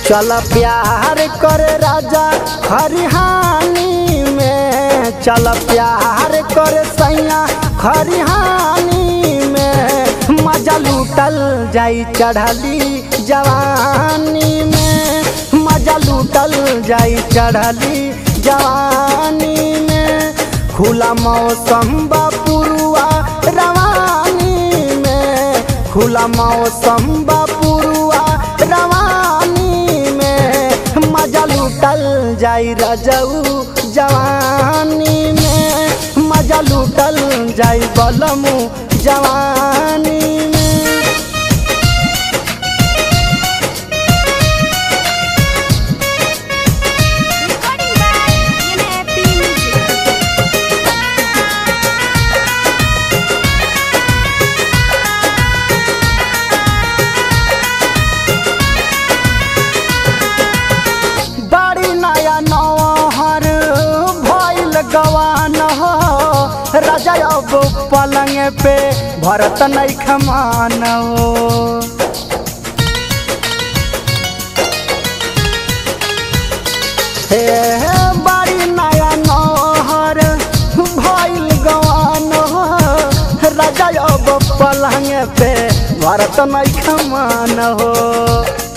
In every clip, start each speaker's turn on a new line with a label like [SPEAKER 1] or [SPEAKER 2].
[SPEAKER 1] चल प्यार करे राजा खरिहानी में, चल प्यार करे सैया खरिहानी में। मजा लूटल जाई चढ़ली जवानी में, मजा लूटल जाई चढ़ली जवानी में। खुला मौसम बा पुरुआ रवानी में, खुला मौसम बा पुरुआ रवानी में। मजा लूटल जाई रजऊ जवानी में, मजा लूटल जाई बलमू जवानी में। गवान हो राजा अब पलंग पे भरत नहीं खमान हो। हे बड़ी नया नौहर भइल गवान हो राजा अब पलंग पे भरत नहीं खमान हो।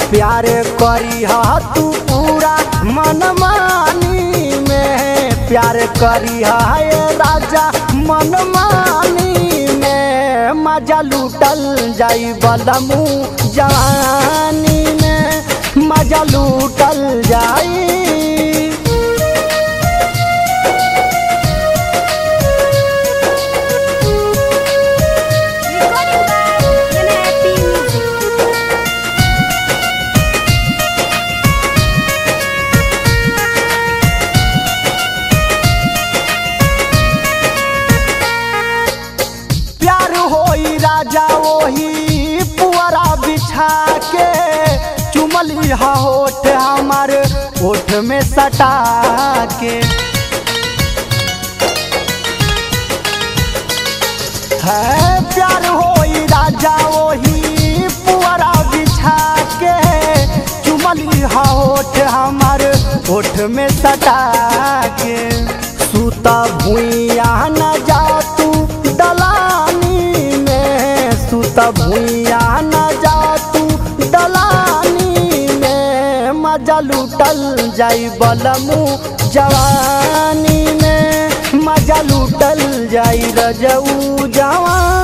[SPEAKER 1] प्यार करी तू पूरा मनमानी में, प्यार करी है राजा मनमानी में। मजा लूटल जाई बलमू जवानी में, मजा लूटल जाई। राजा वही पुअरा बिछा के चुमली होठ हमार होठ में सटा के। है प्यार होई राजा वही पुअरा बिछा के चुमली होठ हमार होठ में सटा के। सूता भुइया न जा तू दलानी में, सूता भुइया न जा तू दलानी में। मजा लूटल जाई बलमू जवानी में, मजा लूटल जाई रजऊ जवानी।